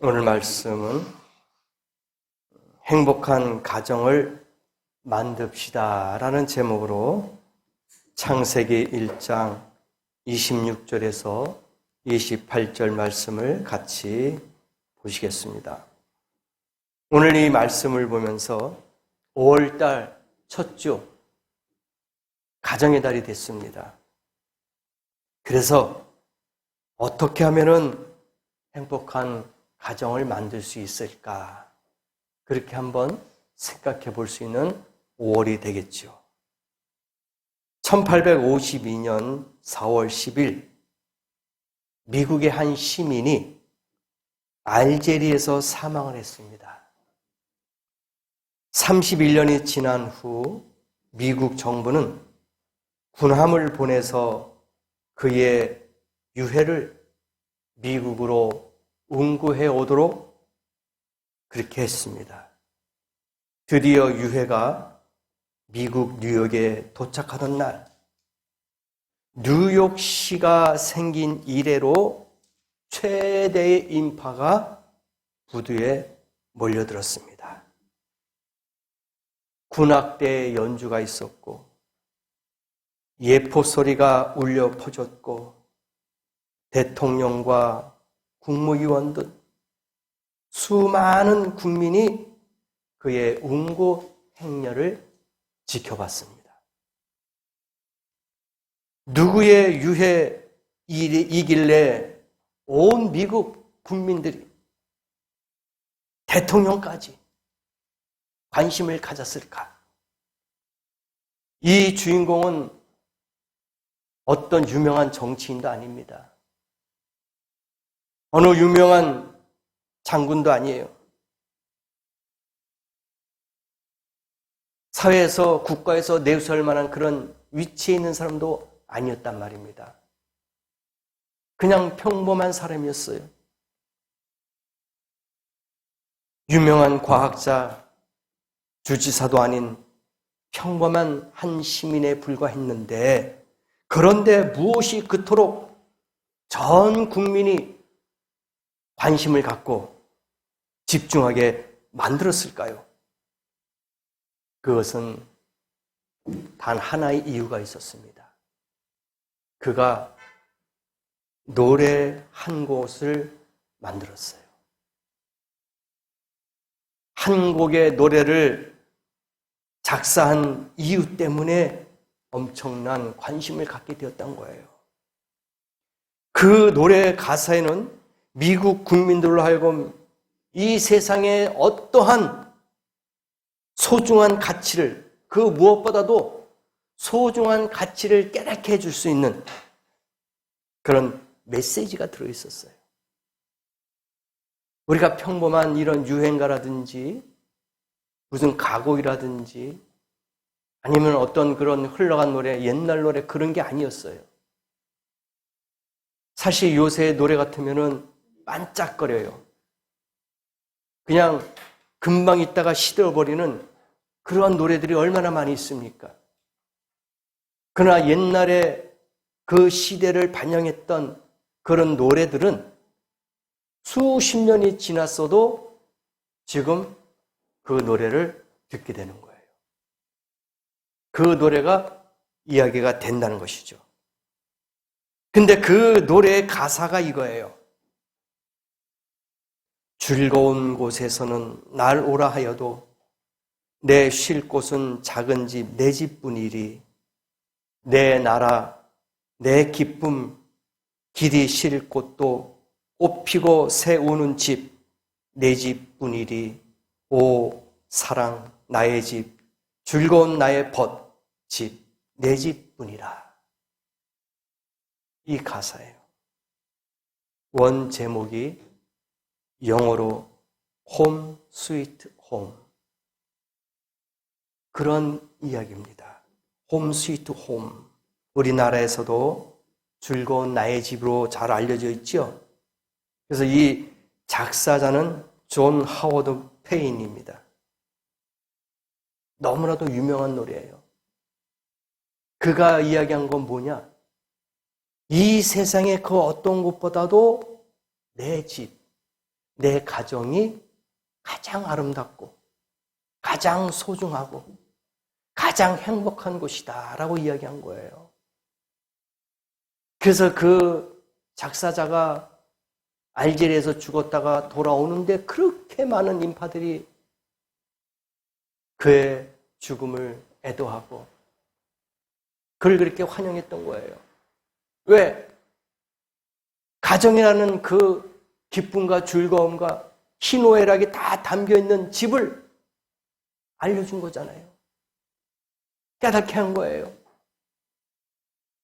오늘 말씀은 행복한 가정을 만듭시다 라는 제목으로 창세기 1장 26절에서 28절 말씀을 같이 보시겠습니다. 오늘 이 말씀을 보면서 5월달 첫 주 가정의 달이 됐습니다. 그래서 어떻게 하면은 행복한 가정을 만들 수 있을까? 그렇게 한번 생각해 볼 수 있는 5월이 되겠죠. 1852년 4월 10일 미국의 한 시민이 알제리에서 사망을 했습니다. 31년이 지난 후 미국 정부는 군함을 보내서 그의 유해를 미국으로 운구해 오도록 그렇게 했습니다. 드디어 유해가 미국 뉴욕에 도착하던 날, 뉴욕시가 생긴 이래로 최대의 인파가 부두에 몰려들었습니다. 군악대의 연주가 있었고, 예포 소리가 울려 퍼졌고, 대통령과 국무위원 등 수많은 국민이 그의 운구 행렬을 지켜봤습니다. 누구의 유해이길래 온 미국 국민들이 대통령까지 관심을 가졌을까? 이 주인공은 어떤 유명한 정치인도 아닙니다. 어느 유명한 장군도 아니에요. 사회에서, 국가에서 내수할 만한 그런 위치에 있는 사람도 아니었단 말입니다. 그냥 평범한 사람이었어요. 유명한 과학자, 주지사도 아닌 평범한 한 시민에 불과했는데, 그런데 무엇이 그토록 전 국민이 관심을 갖고 집중하게 만들었을까요? 그것은 단 하나의 이유가 있었습니다. 그가 노래 한 곡을 만들었어요. 한 곡의 노래를 작사한 이유 때문에 엄청난 관심을 갖게 되었던 거예요. 그 노래 가사에는 미국 국민들로 하여금 이 세상에 어떠한 소중한 가치를, 그 무엇보다도 소중한 가치를 깨닫게 해줄 수 있는 그런 메시지가 들어있었어요. 우리가 평범한 이런 유행가라든지 무슨 가곡이라든지 아니면 어떤 그런 흘러간 노래, 옛날 노래 그런 게 아니었어요. 사실 요새 노래 같으면은 반짝거려요. 그냥 금방 있다가 시들어버리는 그러한 노래들이 얼마나 많이 있습니까? 그러나 옛날에 그 시대를 반영했던 그런 노래들은 수십 년이 지났어도 지금 그 노래를 듣게 되는 거예요. 그 노래가 이야기가 된다는 것이죠. 근데 그 노래의 가사가 이거예요. 즐거운 곳에서는 날 오라 하여도 내 쉴 곳은 작은 집 내 집뿐이리. 내 나라 내 기쁨 길이 쉴 곳도 꽃 피고 새 우는 집 내 집뿐이리. 오 사랑 나의 집 즐거운 나의 벗 집 내 집뿐이라. 이 가사예요. 원 제목이 영어로 홈 스위트 홈, 그런 이야기입니다. 홈 스위트 홈. 우리나라에서도 즐거운 나의 집으로 잘 알려져 있죠. 그래서 이 작사자는 존 하워드 페인입니다. 너무나도 유명한 노래예요. 그가 이야기한 건 뭐냐? 이 세상의 그 어떤 곳보다도 내 집, 내 가정이 가장 아름답고 가장 소중하고 가장 행복한 곳이다 라고 이야기한 거예요. 그래서 그 작사자가 알제리에서 죽었다가 돌아오는데 그렇게 많은 인파들이 그의 죽음을 애도하고 그를 그렇게 환영했던 거예요. 왜? 가정이라는 그 기쁨과 즐거움과 희노애락이 다 담겨있는 집을 알려준 거잖아요. 깨닫게 한 거예요.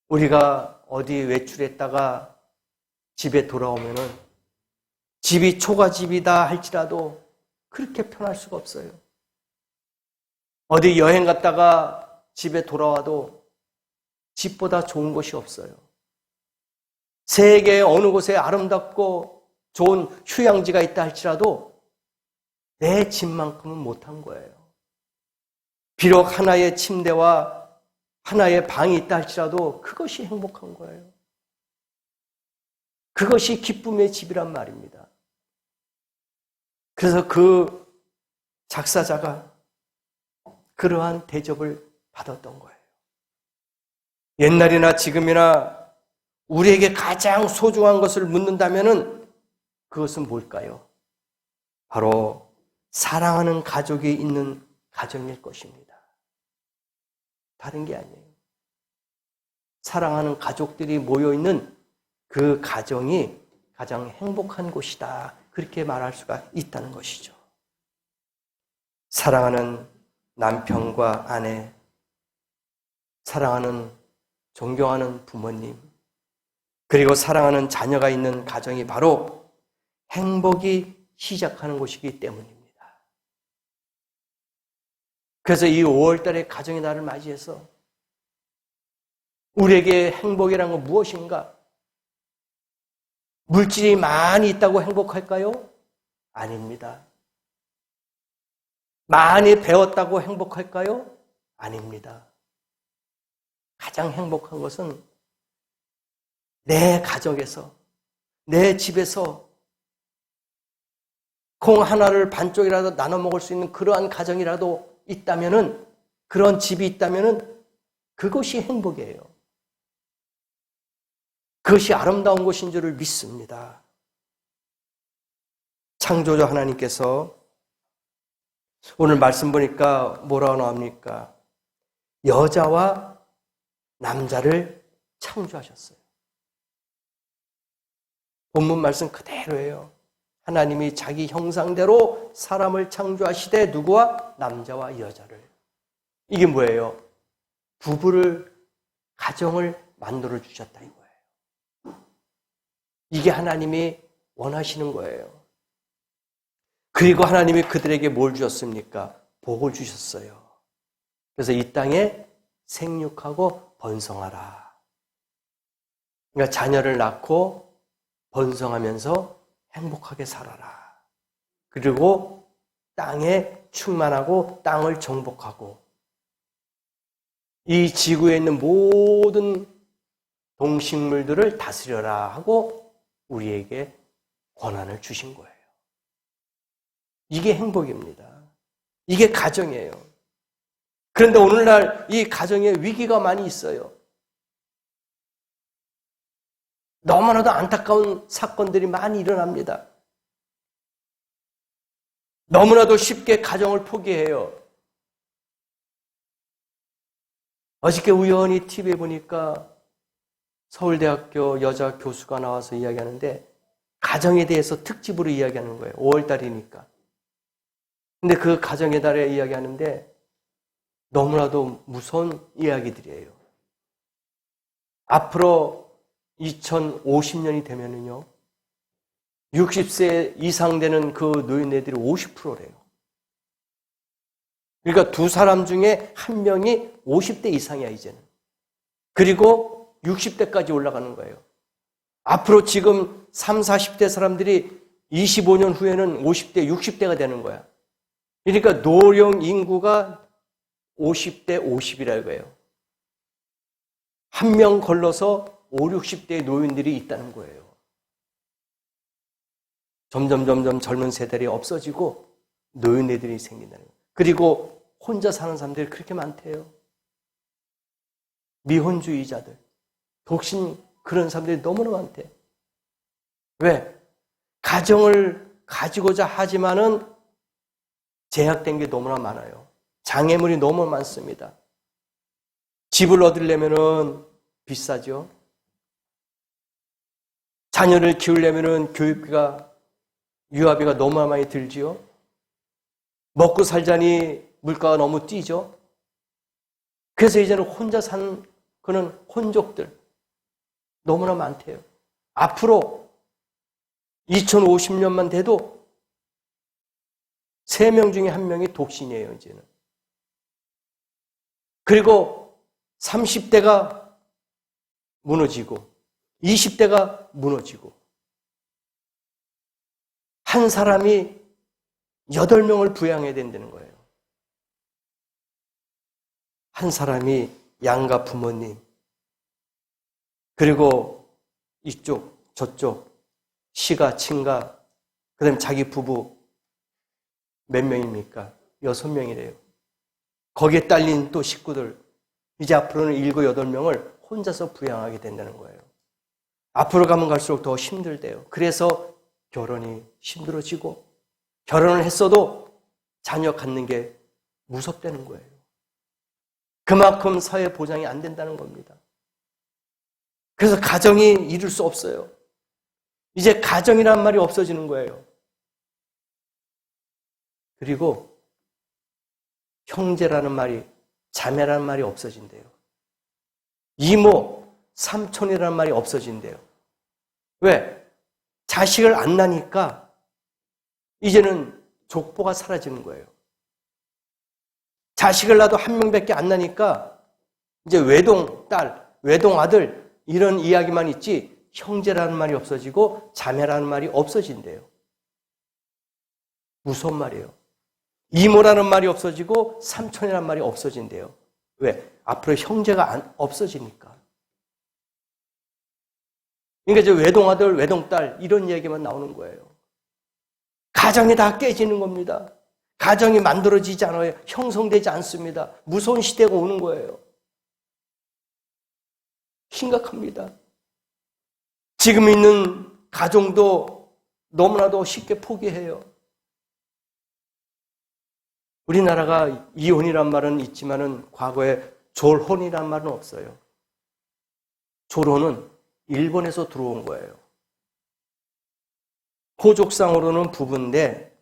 우리가 어디 외출했다가 집에 돌아오면은 집이 초가집이다 할지라도 그렇게 편할 수가 없어요. 어디 여행 갔다가 집에 돌아와도 집보다 좋은 곳이 없어요. 세계의 어느 곳에 아름답고 좋은 휴양지가 있다 할지라도 내 집만큼은 못한 거예요. 비록 하나의 침대와 하나의 방이 있다 할지라도 그것이 행복한 거예요. 그것이 기쁨의 집이란 말입니다. 그래서 그 작사자가 그러한 대접을 받았던 거예요. 옛날이나 지금이나 우리에게 가장 소중한 것을 묻는다면은 그것은 뭘까요? 바로 사랑하는 가족이 있는 가정일 것입니다. 다른 게 아니에요. 사랑하는 가족들이 모여있는 그 가정이 가장 행복한 곳이다. 그렇게 말할 수가 있다는 것이죠. 사랑하는 남편과 아내, 사랑하는 존경하는 부모님, 그리고 사랑하는 자녀가 있는 가정이 바로 행복이 시작하는 곳이기 때문입니다. 그래서 이 5월달에 가정의 날을 맞이해서 우리에게 행복이란 건 무엇인가? 물질이 많이 있다고 행복할까요? 아닙니다. 많이 배웠다고 행복할까요? 아닙니다. 가장 행복한 것은 내 가정에서, 내 집에서 콩 하나를 반쪽이라도 나눠 먹을 수 있는 그러한 가정이라도 있다면은, 그런 집이 있다면은 그것이 행복이에요. 그것이 아름다운 것인 줄을 믿습니다. 창조주 하나님께서 오늘 말씀 보니까 뭐라고 나옵니까? 여자와 남자를 창조하셨어요. 본문 말씀 그대로예요. 하나님이 자기 형상대로 사람을 창조하시되 누구와? 남자와 여자를. 이게 뭐예요? 부부를, 가정을 만들어 주셨다 이거예요. 이게 하나님이 원하시는 거예요. 그리고 하나님이 그들에게 뭘 주셨습니까? 복을 주셨어요. 그래서 이 땅에 생육하고 번성하라. 그러니까 자녀를 낳고 번성하면서 행복하게 살아라. 그리고 땅에 충만하고 땅을 정복하고 이 지구에 있는 모든 동식물들을 다스려라 하고 우리에게 권한을 주신 거예요. 이게 행복입니다. 이게 가정이에요. 그런데 오늘날 이 가정에 위기가 많이 있어요. 너무나도 안타까운 사건들이 많이 일어납니다. 너무나도 쉽게 가정을 포기해요. 어저께 우연히 TV에 보니까 서울대학교 여자 교수가 나와서 이야기하는데 가정에 대해서 특집으로 이야기하는 거예요. 5월달이니까. 근데 그 가정의 달에 이야기하는데 너무나도 무서운 이야기들이에요. 앞으로 2050년이 되면은요, 60세 이상 되는 그 노인네들이 50%래요. 그러니까 두 사람 중에 한 명이 50대 이상이야, 이제는. 그리고 60대까지 올라가는 거예요. 앞으로 지금 30, 40대 사람들이 25년 후에는 50대, 60대가 되는 거야. 그러니까 노령 인구가 50대 50이라 이거예요. 한 명 걸러서 50, 60대의 노인들이 있다는 거예요. 점점 젊은 세대들이 없어지고 노인네들이 생긴다는 거예요. 그리고 혼자 사는 사람들이 그렇게 많대요. 미혼주의자들, 독신 그런 사람들이 너무나 많대. 왜? 가정을 가지고자 하지만은 제약된 게 너무나 많아요. 장애물이 너무 많습니다. 집을 얻으려면은 비싸죠. 자녀를 키우려면은 교육비가, 유아비가 너무 많이 들지요. 먹고 살자니 물가가 너무 뛰죠. 그래서 이제는 혼자 사는 그런 혼족들 너무나 많대요. 앞으로 2050년만 돼도 3명 중에 1명이 독신이에요, 이제는. 그리고 30대가 무너지고 20대가 무너지고 한 사람이 8명을 부양해야 된다는 거예요. 한 사람이 양가 부모님, 그리고 이쪽, 저쪽, 시가, 친가, 그 다음에 자기 부부 몇 명입니까? 6명이래요. 거기에 딸린 또 식구들, 이제 앞으로는 7, 8명을 혼자서 부양하게 된다는 거예요. 앞으로 가면 갈수록 더 힘들대요. 그래서 결혼이 힘들어지고 결혼을 했어도 자녀 갖는 게 무섭다는 거예요. 그만큼 사회 보장이 안 된다는 겁니다. 그래서 가정이 이룰 수 없어요. 이제 가정이란 말이 없어지는 거예요. 그리고 형제라는 말이, 자매라는 말이 없어진대요. 이모, 삼촌이라는 말이 없어진대요. 왜? 자식을 안 낳으니까 이제는 족보가 사라지는 거예요. 자식을 낳아도 1명밖에 안 나니까 이제 외동딸, 외동아들 이런 이야기만 있지 형제라는 말이 없어지고 자매라는 말이 없어진대요. 무서운 말이에요. 이모라는 말이 없어지고 삼촌이라는 말이 없어진대요. 왜? 앞으로 형제가 없어지니까. 그러니까 이제 외동아들, 외동딸 이런 얘기만 나오는 거예요. 가정이 다 깨지는 겁니다. 가정이 만들어지지 않아요. 형성되지 않습니다. 무서운 시대가 오는 거예요. 심각합니다. 지금 있는 가정도 너무나도 쉽게 포기해요. 우리나라가 이혼이란 말은 있지만은 과거에 졸혼이란 말은 없어요. 졸혼은 일본에서 들어온 거예요. 호족상으로는 부부인데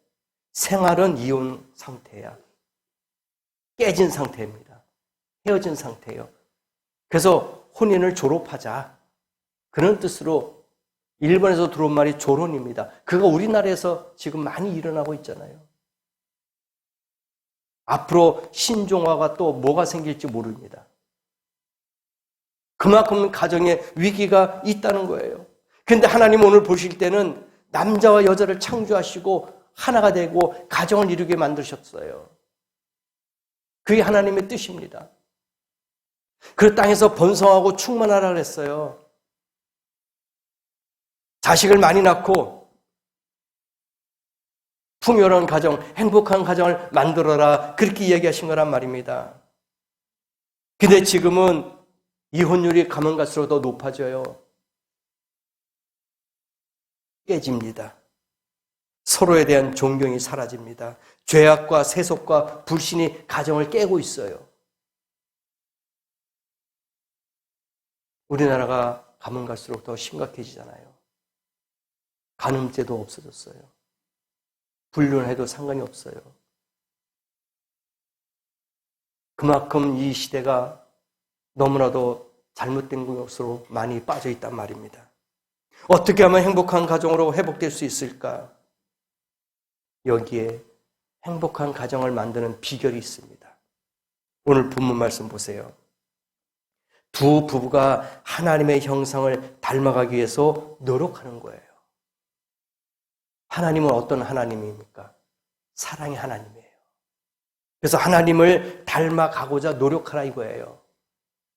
생활은 이혼 상태야. 깨진 상태입니다. 헤어진 상태예요. 그래서 혼인을 졸업하자. 그런 뜻으로 일본에서 들어온 말이 졸혼입니다. 그거 우리나라에서 지금 많이 일어나고 있잖아요. 앞으로 신종화가 또 뭐가 생길지 모릅니다. 그만큼 가정에 위기가 있다는 거예요. 그런데 하나님 오늘 보실 때는 남자와 여자를 창조하시고 하나가 되고 가정을 이루게 만드셨어요. 그게 하나님의 뜻입니다. 그 땅에서 번성하고 충만하라 그랬어요. 자식을 많이 낳고 풍요로운 가정, 행복한 가정을 만들어라 그렇게 이야기하신 거란 말입니다. 근데 지금은 이혼율이 가면 갈수록 더 높아져요. 깨집니다. 서로에 대한 존경이 사라집니다. 죄악과 세속과 불신이 가정을 깨고 있어요. 우리나라가 가면 갈수록 더 심각해지잖아요. 간음죄도 없어졌어요. 불륜해도 상관이 없어요. 그만큼 이 시대가 너무나도 잘못된 것으로 많이 빠져 있단 말입니다. 어떻게 하면 행복한 가정으로 회복될 수 있을까? 여기에 행복한 가정을 만드는 비결이 있습니다. 오늘 본문 말씀 보세요. 두 부부가 하나님의 형상을 닮아가기 위해서 노력하는 거예요. 하나님은 어떤 하나님입니까? 사랑의 하나님이에요. 그래서 하나님을 닮아가고자 노력하라 이거예요.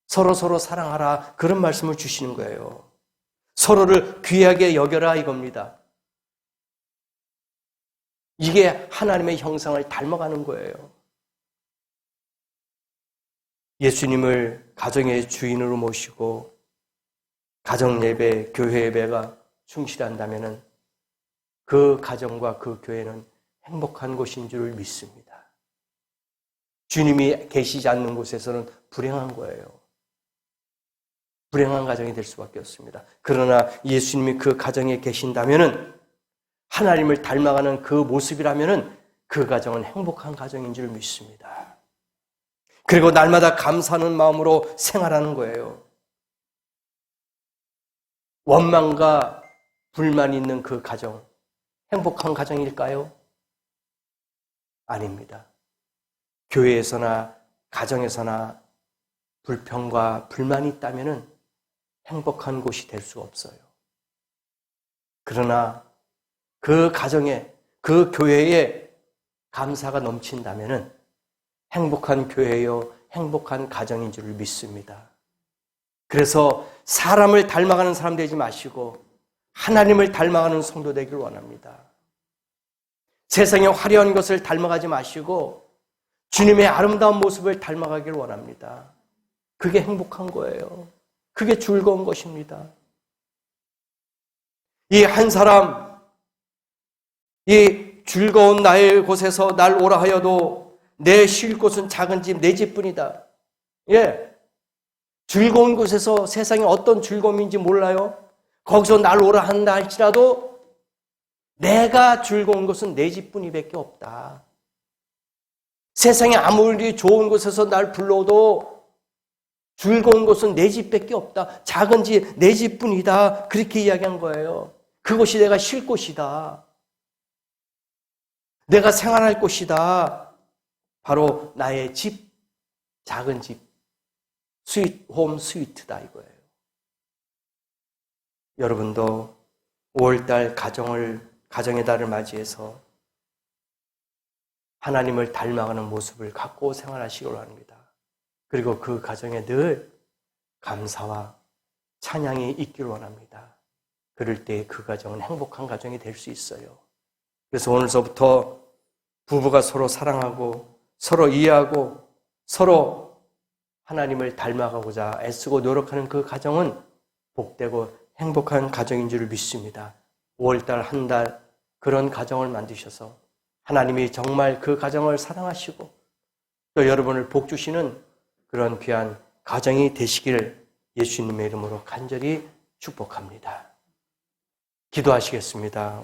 서로 사랑하라 그런 말씀을 주시는 거예요. 서로를 귀하게 여겨라 이겁니다. 이게 하나님의 형상을 닮아가는 거예요. 예수님을 가정의 주인으로 모시고 가정 예배, 교회 예배가 충실한다면 그 가정과 그 교회는 행복한 곳인 줄 믿습니다. 주님이 계시지 않는 곳에서는 불행한 거예요. 불행한 가정이 될 수밖에 없습니다. 그러나 예수님이 그 가정에 계신다면 하나님을 닮아가는 그 모습이라면 그 가정은 행복한 가정인 줄 믿습니다. 그리고 날마다 감사하는 마음으로 생활하는 거예요. 원망과 불만이 있는 그 가정, 행복한 가정일까요? 아닙니다. 교회에서나 가정에서나 불평과 불만이 있다면 행복한 곳이 될 수가 없어요. 그러나 그 가정에, 그 교회에 감사가 넘친다면 행복한 교회요, 행복한 가정인 줄 믿습니다. 그래서 사람을 닮아가는 사람 되지 마시고 하나님을 닮아가는 성도 되기를 원합니다. 세상의 화려한 것을 닮아가지 마시고 주님의 아름다운 모습을 닮아가기를 원합니다. 그게 행복한 거예요. 그게 즐거운 것입니다. 이 한 사람, 이 즐거운 나의 곳에서 날 오라 하여도 내 쉴 곳은 작은 집, 내 집뿐이다. 예. 즐거운 곳에서 세상에 어떤 즐거움인지 몰라요. 거기서 날 오라 한다 할지라도 내가 즐거운 곳은 내 집뿐이밖에 없다. 세상에 아무리 좋은 곳에서 날 불러도 즐거운 곳은 내 집밖에 없다. 작은 집, 내 집뿐이다. 그렇게 이야기한 거예요. 그곳이 내가 쉴 곳이다. 내가 생활할 곳이다. 바로 나의 집, 작은 집, 홈 스위트다 이거예요. 여러분도 5월달 가정의 달을 맞이해서 하나님을 닮아가는 모습을 갖고 생활하시길 바랍니다. 그리고 그 가정에 늘 감사와 찬양이 있기를 원합니다. 그럴 때 그 가정은 행복한 가정이 될 수 있어요. 그래서 오늘서부터 부부가 서로 사랑하고 서로 이해하고 서로 하나님을 닮아가고자 애쓰고 노력하는 그 가정은 복되고 행복한 가정인 줄 믿습니다. 5월달 한 달 그런 가정을 만드셔서 하나님이 정말 그 가정을 사랑하시고 또 여러분을 복주시는 그런 귀한 가정이 되시기를 예수님의 이름으로 간절히 축복합니다. 기도하시겠습니다.